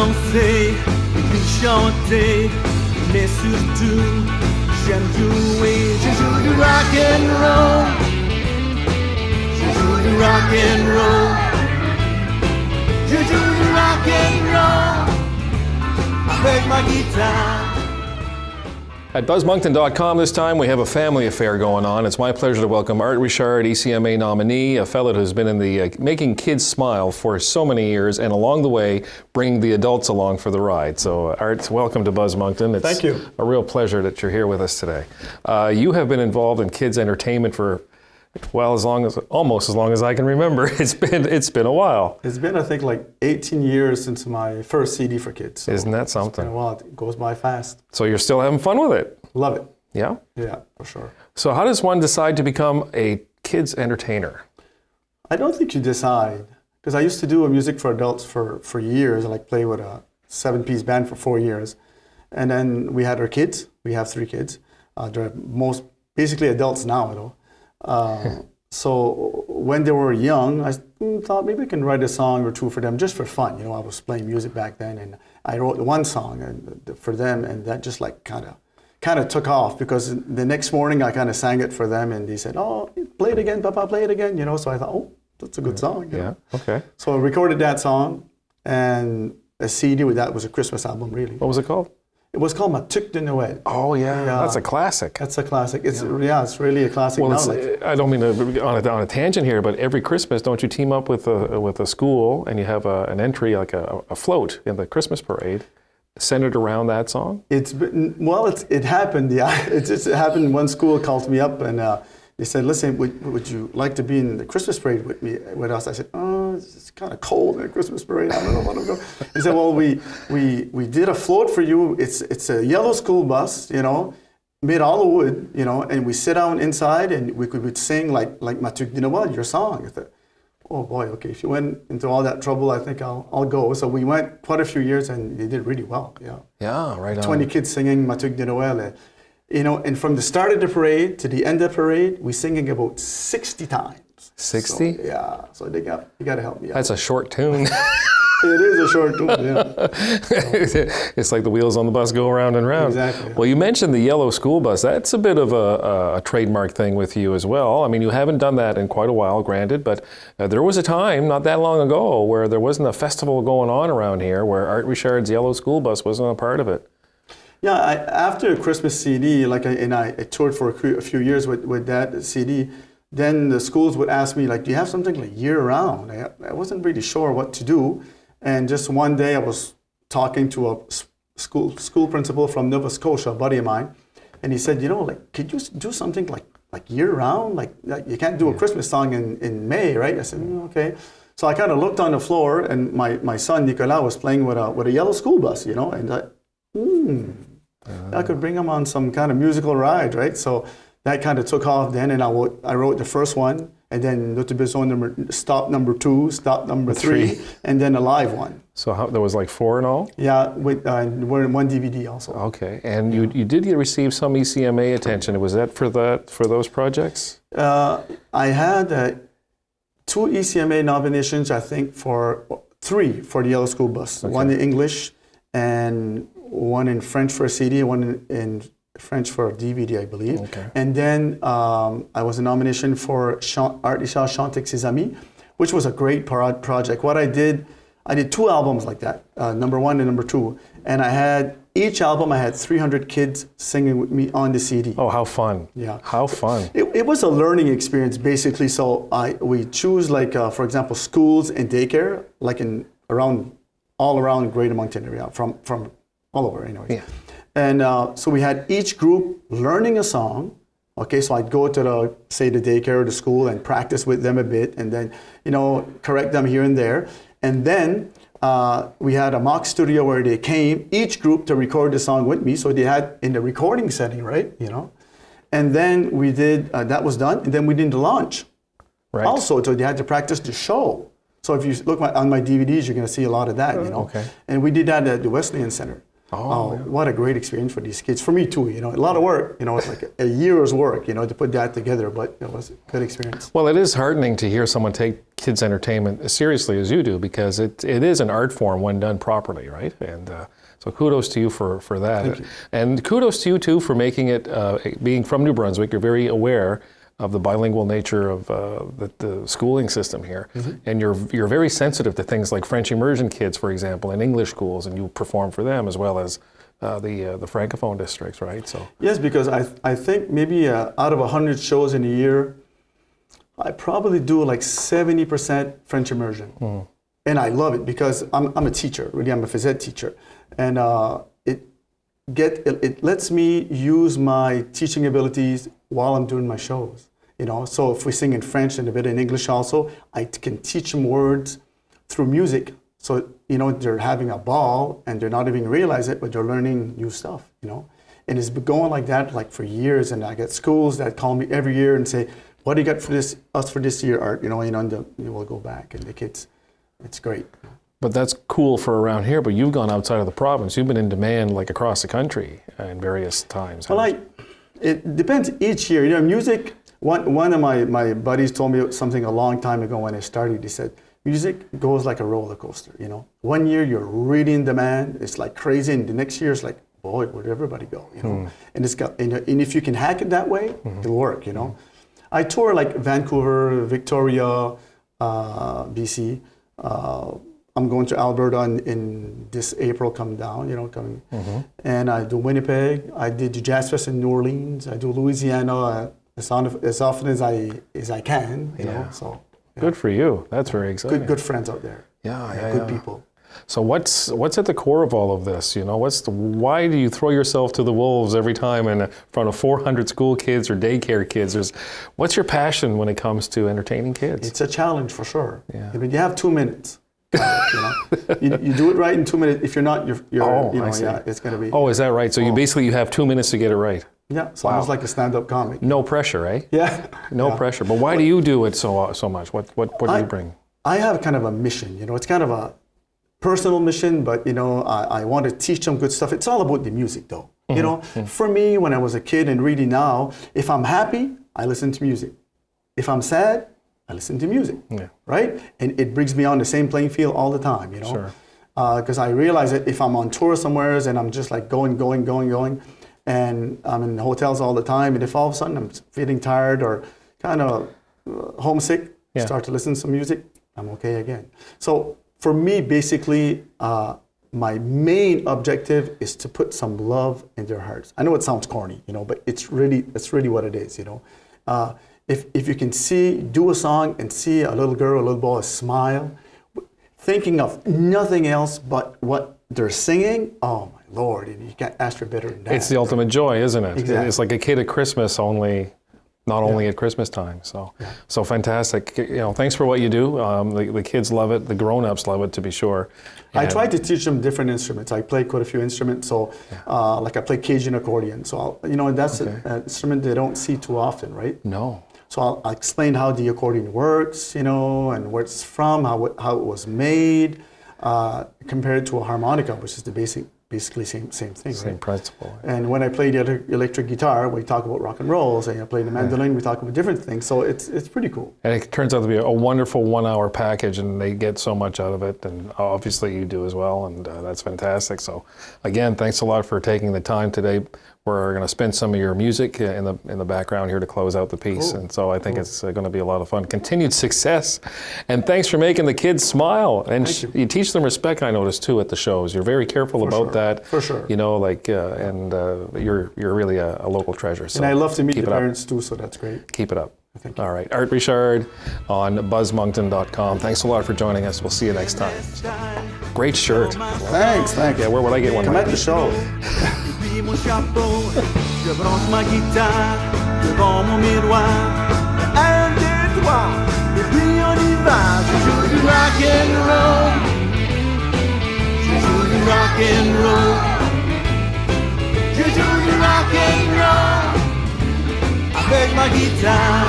danser, et puis chanter, mais surtout, j'aime jouer. Je joue du rock and roll. Je joue du rock and roll. Je joue du rock and roll avec ma guitare. At BuzzMoncton.com this time, we have a family affair going on. It's my pleasure to welcome Art Richard, ECMA nominee, a fellow who's been in the Making Kids Smile for so many years, and along the way, bringing the adults along for the ride. So, Art, welcome to BuzzMoncton. It's Thank you. A real pleasure that you're here with us today. You have been involved in kids entertainment for, well, almost as long as I can remember. It's been a while. It's been, I think, like 18 years since my first CD for kids. So isn't that something? It's been a while. It goes by fast. So you're still having fun with it? Love it. Yeah? Yeah, for sure. So how does one decide to become a kids entertainer? I don't think you decide, because I used to do music for adults for years. I like play with a 7-piece band for 4 years. And then we had our kids. We have 3 kids. They're basically adults now, though. So when they were young, I thought maybe I can write a song or 2 for them just for fun. You know, I was playing music back then, and I wrote one song for them, and that just like kind of took off, because the next morning I kind of sang it for them, and they said, "Oh, play it again, Papa, play it again." You know, so I thought, "Oh, that's a good song." Yeah. Okay. So I recorded that song, and a CD with that was a Christmas album, really. What was it called? It was called Moncton de Noël. Oh yeah, that's a classic. That's a classic. It's it's really a classic. Well, now, I don't mean to be on a tangent here, but every Christmas, don't you team up with a school and you have an entry, like a float in the Christmas parade, centered around that song? It happened. Yeah, it happened. One school called me up and they said, "Listen, would you like to be in the Christmas parade with us?" I said, "Oh, it's kind of cold in the Christmas parade. I don't know what I'm going." He said, "Well, we did a float for you. It's a yellow school bus, you know, made all of wood, you know, and we sit down inside and we would sing like Moncton de Noël, your song." I thought, "Oh boy, okay. If you went into all that trouble, I think I'll go." So we went quite a few years, and they did really well. Yeah. Yeah, right on. 20 kids singing Moncton de Noël. You know, and from the start of the parade to the end of the parade, we're singing about 60 times. 60? So, yeah, so you got to help me out. That's a short tune. It is a short tune, yeah. It's like the wheels on the bus go around and round. Exactly. Well, you mentioned the yellow school bus. That's a bit of a trademark thing with you as well. I mean, you haven't done that in quite a while, granted, but there was a time not that long ago where there wasn't a festival going on around here where Art Richard's yellow school bus wasn't a part of it. Yeah, after a Christmas CD, I toured for a few years with that CD. Then the schools would ask me, like, "Do you have something like year-round?" I wasn't really sure what to do, and just one day I was talking to a school principal from Nova Scotia, a buddy of mine, and he said, "You know, like, could you do something like year-round? Like you can't do a Christmas song in May, right?" I said, "Okay." So I kind of looked on the floor, and my son Nicolas was playing with a yellow school bus, you know, and I could bring him on some kind of musical ride, right? So that kind of took off then, and I wrote the first one, and then Notre Besoin stop number 2, stop number 3, and then a live one. So there was like 4 in all? Yeah, we're in one DVD also. Okay, and you did receive some ECMA attention. Was that for those projects? I had 2 ECMA nominations, I think, 3 for the Yellow School Bus. Okay. One in English, and one in French for a CD, one in French for a DVD, I believe. Okay. And then I was a nomination for Art Richard Chante avec ses amis, which was a great project. What I did 2 albums like that, number 1 and number 2. And each album I had 300 kids singing with me on the CD. Oh, how fun. Yeah. How fun. It was a learning experience, basically. So we choose, for example, schools and daycare, like all around Greater Moncton area, from all over anyway. Yeah. And so we had each group learning a song. Okay, so I'd go to the daycare or the school and practice with them a bit, and then, correct them here and there. And then we had a mock studio where they came, each group, to record the song with me. So they had in the recording setting, right? And then we did, that was done, and then we did the launch. Right. Also, so they had to practice the show. So if you look on my DVDs, you're going to see a lot of that, Okay. And we did that at the Wesleyan Center. What a great experience for these kids. For me too, a lot of work. It's like a year's work, to put that together, but it was a good experience. Well, it is heartening to hear someone take kids' entertainment as seriously as you do, because it is an art form when done properly, right? And so kudos to you for that. Thank you. And kudos to you too for making it, being from New Brunswick, you're very aware of the bilingual nature of the schooling system here. And you're very sensitive to things like French immersion kids, for example, in English schools, and you perform for them as well as the Francophone districts, right? So yes, because I think maybe out of 100 shows in a year, I probably do like 70% French immersion. And I love it because I'm a teacher, really. I'm a phys ed teacher. And it lets me use my teaching abilities while I'm doing my shows. So if we sing in French and a bit in English also, I can teach them words through music. So, they're having a ball and they're not even realize it, but they're learning new stuff, And it's been going like that like for years. And I get schools that call me every year and say, what do you got for this year, Art? And we'll go back and the kids, it's great. But that's cool for around here, but you've gone outside of the province. You've been in demand like across the country in various times. Well, it depends each year. Music, one of my buddies told me something a long time ago when I started. He said, music goes like a roller coaster, 1 year you're really in demand, it's like crazy, and the next year it's like, boy, where'd everybody go, And it's got, and if you can hack it that way, it'll work, I tour like Vancouver, Victoria, BC. I'm going to Alberta in this April, coming down, and I do Winnipeg. I did the Jazz Fest in New Orleans. I do Louisiana as often as I can, So yeah. Good for you. That's very exciting. Good friends out there. Good people. So what's at the core of all of this? Why do you throw yourself to the wolves every time in front of 400 school kids or daycare kids? What's your passion when it comes to entertaining kids? It's a challenge for sure. Yeah. You have 2 minutes. You do it right in 2 minutes. If you're not, it's going to be. Oh, is that right? So you have 2 minutes to get it right. Yeah, it's almost like a stand-up comic. No pressure, eh? Yeah. No pressure. But why do you do it so much? What do you bring? I have kind of a mission. It's kind of a personal mission, but I want to teach them good stuff. It's all about the music, though. For me, when I was a kid and really now, if I'm happy, I listen to music. If I'm sad, I listen to music. Yeah. Right? And it brings me on the same playing field all the time. Sure. Because I realize that if I'm on tour somewhere and I'm just like going, and I'm in hotels all the time, and if all of a sudden I'm feeling tired or kind of homesick, start to listen to some music, I'm okay again. So for me, basically, my main objective is to put some love in their hearts. I know it sounds corny, but it's really what it is, If you can do a song and see a little girl, a little boy smile, thinking of nothing else but what they're singing, oh my Lord, you can't ask for better than that. It's the ultimate joy, isn't it? Exactly. It's like a kid at Christmas, not only at Christmas time. So fantastic. Thanks for what you do. The kids love it. The grown-ups love it, to be sure. I try to teach them different instruments. I play quite a few instruments. So, like I play Cajun accordion. So, that's an instrument they don't see too often, right? No. So I'll explain how the accordion works, and where it's from, how it was made, compared to a harmonica, which is the basically same thing. Same right? principle. And when I play the electric guitar, we talk about rock and rolls, and I play the mandolin, we talk about different things. So it's pretty cool. And it turns out to be a wonderful 1-hour package, and they get so much out of it, and obviously you do as well, and that's fantastic. So again, thanks a lot for taking the time today. We're going to spin some of your music in the background here to close out the piece, and so I think it's going to be a lot of fun. Continued success, and thanks for making the kids smile. And you teach them respect, I noticed too, at the shows. You're very careful about that. For sure. You're really a local treasure. So and I love to meet the it parents too, so that's great. Keep it up. Thank you. All right, Art Richard on buzzmoncton.com. Thanks a lot for joining us. We'll see you next time. Great shirt. Thanks. Yeah, where would I get one? Come at the show. Puis mon chapeau, je branche ma guitare devant mon miroir. 1, 2, 3, et puis on y va. Je joue du rock and roll. Je joue du rock and roll. Je joue du rock and roll avec ma guitare.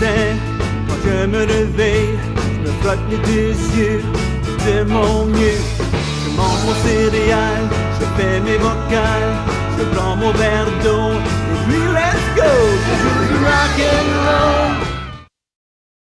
matin, quand je me réveille, je me frotte les deux yeux de mon mieux. Je mange mon céréal, je fais mes vocales, je prends mon verre d'eau et puis let's go. Je joue du rock and roll.